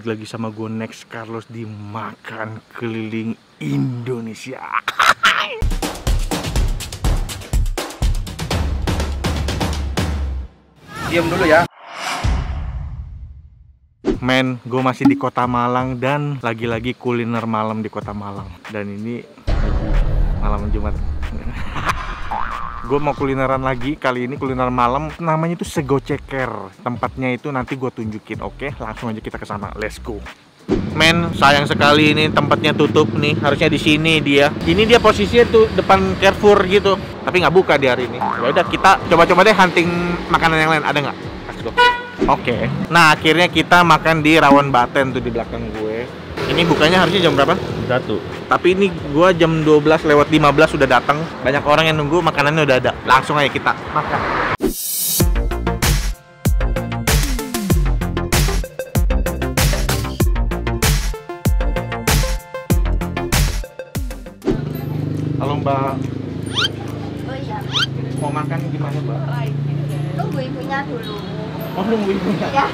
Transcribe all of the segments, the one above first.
balik lagi sama gue Next Carlos di Makan Keliling Indonesia. Diam dulu ya. Men, gue masih di kota Malang dan lagi-lagi kuliner malam di kota Malang. Dan ini malam Jumat. Gue mau kulineran lagi, kali ini kuliner malam, namanya itu Sego Ceker. Tempatnya itu nanti gue tunjukin, oke? Langsung aja kita ke sana, let's go. Men, sayang sekali ini tempatnya tutup nih, harusnya di sini dia. Ini dia posisinya tuh depan Carrefour gitu, tapi nggak buka di hari ini. Ya udah, kita coba-coba deh hunting makanan yang lain, ada nggak? Let's go. Oke. Nah, akhirnya kita makan di Rawon Baten tuh di belakang gue. Ini bukanya harusnya jam berapa? 1. Tapi ini gua jam 12 lewat 15 sudah datang. Banyak orang yang nunggu, makanannya udah ada. Langsung aja kita makan. Halo Mbak. Oh iya. Mau makan gimana Mbak? Tunggu ibunya dulu. Oh, nunggu ibunya? Ya.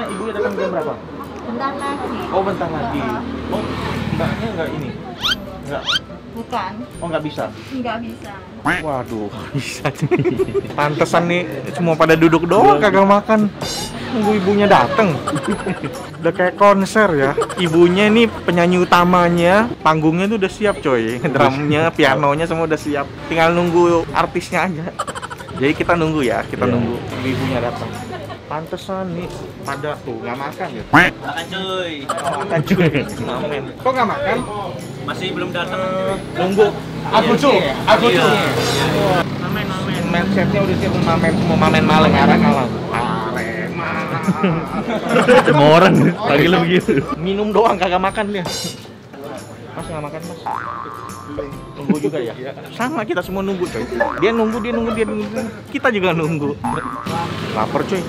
Ibunya datang jam berapa? Bentar lagi. Oh, bentar lagi. Oh, mbaknya nggak ini? Nggak? Bukan. Oh, nggak bisa? Nggak bisa. Waduh, bisa. Pantesan nih, semua pada duduk doang kagak makan. Nunggu ibunya dateng. Udah kayak konser ya. Ibunya nih penyanyi utamanya, panggungnya tuh udah siap coy. Drumnya, pianonya semua udah siap. Tinggal nunggu artisnya aja. Jadi kita nunggu ya, nunggu ibunya datang. Pantesan nih pada tuh nggak makan ya? Makan cuy. Oh, makan cuy. Mamen. Kok nggak makan? Masih belum datang. Nunggu. Aku tuh. Mamen. Mindsetnya udah siap mau mamen malam arah kalah. Semua orang panggil begitu. Minum doang kagak makan dia. Mas nggak makan mas? Nunggu juga ya? Sama kita semua nunggu coy. Dia nunggu. Kita juga nunggu. Lapar coy.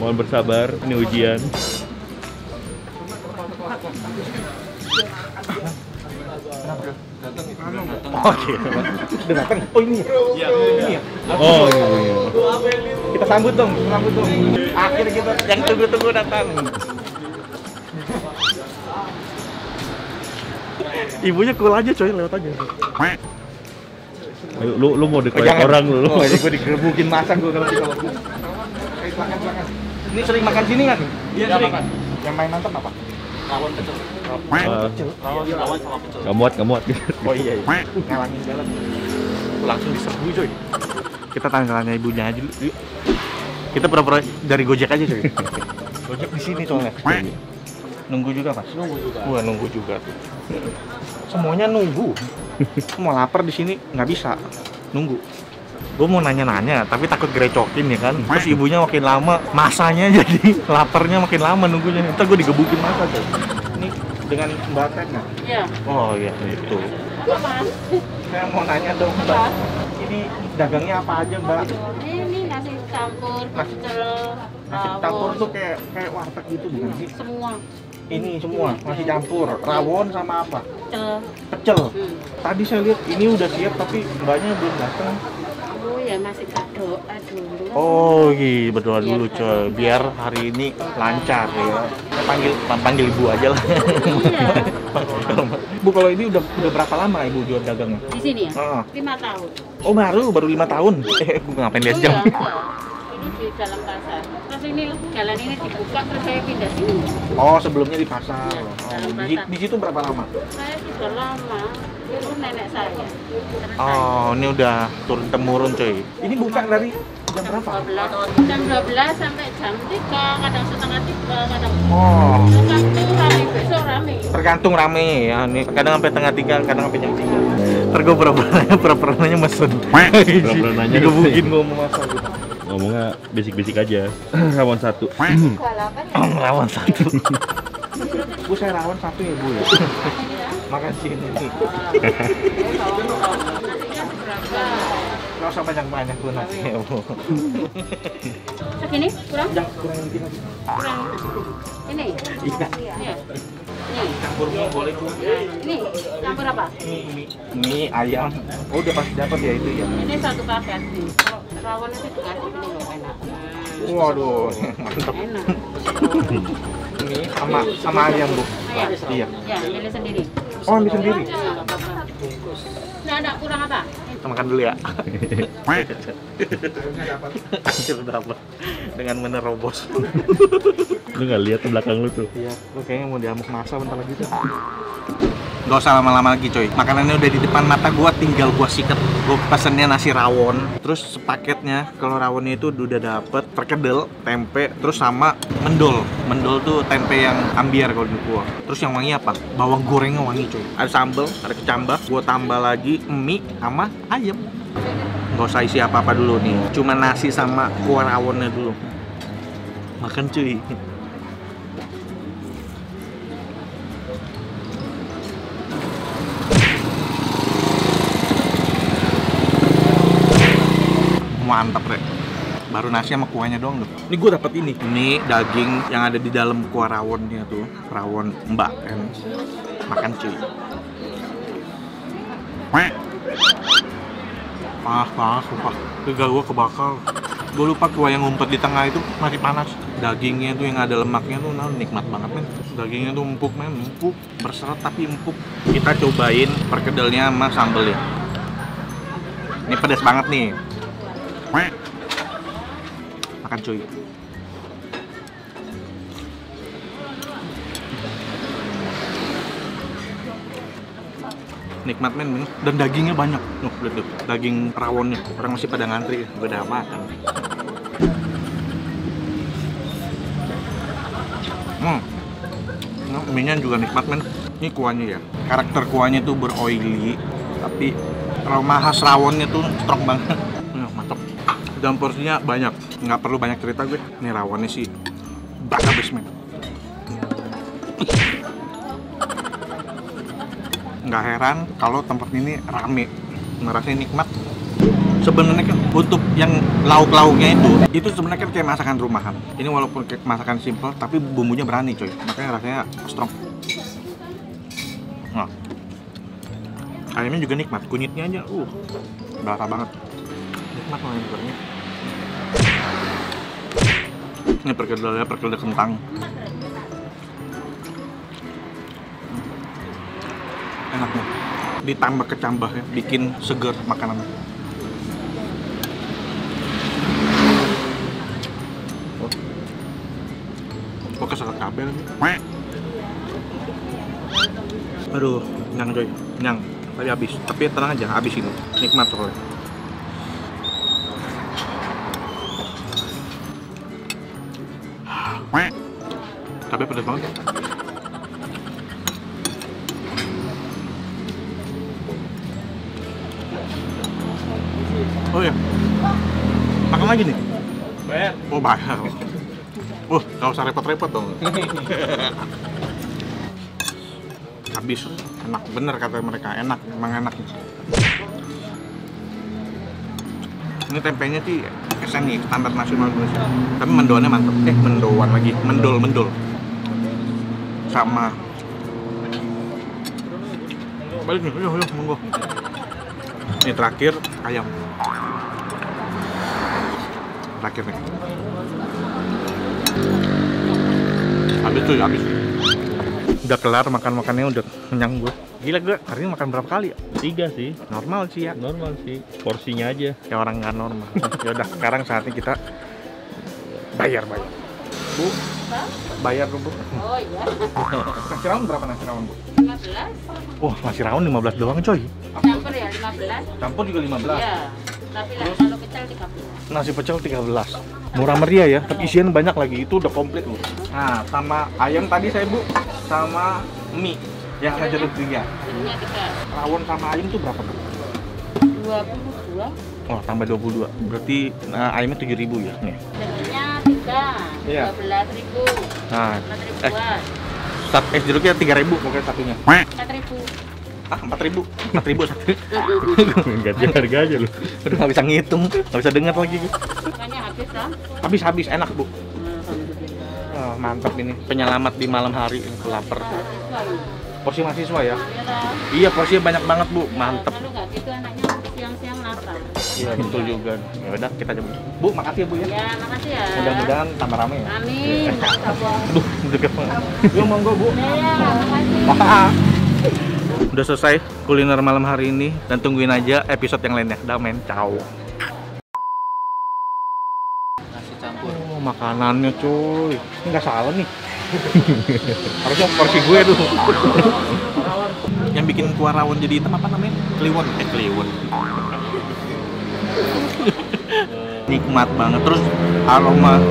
Mohon bersabar, ini ujian. Oh iya. Udah datang. Oh ini. Iya. Ini ya. Oh iya. Kita sambut dong. Akhirnya kita yang tunggu-tunggu datang. Ibunya cool aja coy, lewat aja. Ayo, lu mau dikeroyok orang lu. Oh, jadi gue digebukin masak gue kalau silakan. Ini sering makan sini nggak nih? Iya sering. Yang main nonton apa? Rawon pecel. Rawon sama pecel. Gak muat. Oh iya. Ngalangin jalan. Langsung diserbu coy. Kita tanya ibunya aja dulu. Yuk. Kita pura-pura dari Gojek aja coy. Gojek di sini soalnya. Nunggu juga mas? Nunggu juga. Wah nunggu juga tuh. Semuanya nunggu. Mau lapar di sini nggak bisa nunggu. Gue mau nanya-nanya tapi takut gerecokin ya kan. Terus ibunya makin lama masanya jadi laparnya makin lama nunggunya. Ntar gue digebukin masa coy. Ini dengan Mbak Ted nggak? Iya. Oh iya itu. Mas. Saya mau nanya dong Mbak. Ini dagangnya apa aja Mbak? Ini nasi campur, pecel, Nasi campur tuh kayak warteg gitu bukan sih? semua. Ini semua nasi campur, rawon sama apa? Pecel. Pecel. Tadi saya lihat ini udah siap tapi mbaknya belum datang. Oh ya masih berdoa dulu. Oh iya berdoa dulu coy, biar hari ini lancar ya. Panggil ibu aja lah. Iya. Bu kalau ini udah berapa lama ibu jual dagangnya? Di sini ya? 5 Ah. tahun. Oh baru 5 tahun. Gue ngapain lihat jam? Ini di dalam pasar. Terus ini jalan ini dibuka terus saya pindah sini. Oh sebelumnya di pasar. Iya, dalam Oh, pasar. di situ berapa lama? Saya sudah lama. Itu nenek saya. Terus Oh ini udah turun temurun coy. Ini buka dari jam berapa? jam 12 sampai jam 3, kadang setengah 3, kadang Oh. tergantung rame, besok rame. Tergantung rame ya, nih kadang sampai tengah 3, kadang sampai jam 3. Ntar gue pura-pura nanya mesen. Pura-pura nanya. Digebukin gue mau masak gitu. Ngomongnya bisik-bisik aja. Rawon 1. Rawon 1. Bu saya rawon 1 ya bu ya. Makasih ini. Nasinya berapa? Gak usah banyak-banyak bu nasinya bu. Segini? Kurang? Jangan kurang dikit lagi. Kurang. Ini? Iya. Iya. Ini? Campur mie boleh bu. Ini? Campur apa? Mie ayam. Oh udah pasti dapat ya itu ya. Ini 1 paket nih. Rawon itu dikasih ini loh enak. Waduh, mantap. Enak. Ini sama ayam, Bu. Ayam? Iya. Ya, milih sendiri. Oh, ambil sendiri. Ya, nggak apa-apa. Nggak ada kurang apa? Kita makan dulu ya. Anjir dapat dengan menerobos. Lu nggak lihat ke belakang lu tuh. Iya, lu kayaknya mau diamuk masa bentar lagi tuh. Gak usah lama-lama lagi coy. Makanannya udah di depan mata gua, tinggal gua sikat. Gua pesennya nasi rawon, terus sepaketnya kalau rawonnya itu udah dapet perkedel, tempe, terus sama mendol. Mendol tuh tempe yang ambiar kalau di gua. Terus yang wangi apa? Bawang gorengnya wangi coy. Ada sambel, ada kecambah, gua tambah lagi mie sama ayam. Gak usah isi apa-apa dulu nih. Cuma nasi sama kuah rawonnya dulu. Makan cuy. Mantap Rek. Baru nasi sama kuahnya doang tuh. Ini gue dapet ini. Ini daging yang ada di dalam kuah rawonnya tuh. Rawon mbak kan. Makan cuy. Panas sumpah. Lidah gue kebakar. Gue lupa kuah yang ngumpet di tengah itu masih panas. Dagingnya tuh yang ada lemaknya tuh nikmat banget men. Dagingnya tuh empuk men, empuk. Berserat tapi empuk. Kita cobain perkedelnya sama sambelnya. Ini pedas banget nih. Makan cuy. Nikmat men. Dan dagingnya banyak. Lihat tuh, daging rawonnya. Orang masih pada ngantri, beda makan. Mie-nya juga nikmat men. Ini kuahnya ya. Karakter kuahnya tuh beroily, tapi aroma khas rawonnya tuh strong banget. Mantap. Dan porsinya banyak, nggak perlu banyak cerita gue. Ini rawonnya sih bakabes men. Nggak heran kalau tempat ini rame, ngerasanya nikmat. Sebenarnya kan untuk yang lauk-lauknya itu sebenarnya kan kayak masakan rumahan. Ini walaupun kayak masakan simple, tapi bumbunya berani coy. Makanya rasanya strong. Nah, ayamnya juga nikmat, kunyitnya aja, berasa banget. Nikmat loh yang gorengnya. Ini perkedel kentang. Enak nih. Ditambah kecambah ya, bikin seger makanan. Kok keserat kabel nih? Aduh, kenyang coy, kenyang. Tadi habis, tapi tenang aja, habis ini. Nikmat soalnya. Tapi pedas banget. Oh ya, makan lagi nih. Bayar. Oh bayar. Gak usah repot-repot dong. Habis, enak bener kata mereka, enak, emang enak. Ini tempenya sih kesen nih, standar nasional Indonesia. Tapi mendoannya mantep. Mendoan lagi, mendol. Sama. Balik nih, yuk, monggo. Ini terakhir ayam. Terakhir nih. Habis. Udah kelar makan-makannya, udah kenyang gue. Gila gue, hari ini makan berapa kali ya? 3 sih. Normal sih ya. Normal sih. Porsinya aja. Kayak orang nggak normal. Ya udah, sekarang saatnya kita bayar. Bu, bayar dulu, Bu. Oh iya. Nasi rawon berapa nasi rawon, Bu? 15. Wah, nasi rawon 15 doang, coy. Campur ya 15. Campur juga 15. Iya. Tapi lah kalau pecel 30. Nasi pecel 13. Murah meriah ya, tapi isian banyak lagi. Itu udah komplit loh. Nah, sama ayam tadi saya, Bu, sama mie yang ada jeruk 3. Jadinya 3. Rawon sama ayam tuh berapa, Bu? 22. Oh, tambah 22. Berarti ayamnya 7.000 ya, nih. Jadinya 3. Iya. 12.000. Nah, 4.000-an. jeruknya 3.000 pokoknya satunya. 4.000. 4.000 satu. Ganti harga aja lu. Udah nggak bisa ngitung, nggak bisa dengar lagi. Makanya habis lah. Habis enak, Bu. Alhamdulillah. Oh, mantap ini. Penyelamat di malam hari, lapar. Porsi mahasiswa ya? Iya, Iya, porsinya banyak banget, Bu. Mantap. Kalau nggak gitu anaknya siang-siang lapar. Iya betul juga. Ya udah kita coba. Bu, makasih ya Bu ya. Ya, makasih ya. Mudah-mudahan tambah rame ya. Amin. Sabong. Aduh, deket banget. Yuk monggo Bu. Ya, makasih. Udah selesai kuliner malam hari ini dan tungguin aja episode yang lainnya. Damen, ciao. Nasi campur. Oh, makanannya cuy. Ini nggak salah nih. Harusnya porsi gue dulu. Yang bikin kuah rawon jadi hitam apa namanya? Kliwon. Kliwon. Nikmat banget. Terus aroma.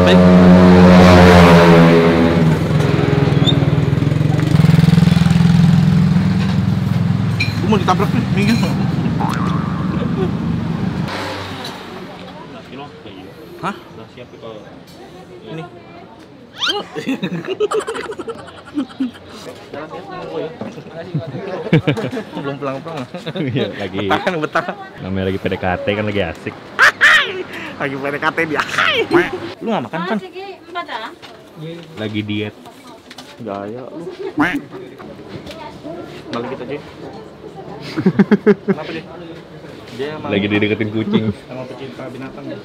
Baik. Gue mau ditabrak nih, minggir. Nasi lo kayak gitu. Hah? Nasi apa kalau Ini. Belum pulang-pulang. Iya, lagi Betah. namanya lagi PDKT kan lagi asik. Lagi PDKT dia. Lu nggak makan kan? Masih ki 4 ah? Lagi diet. Gaya lu. Balik kita cuy. Kenapa dia? Dia emang Lagi dideketin kucing. emang pecinta binatang ya.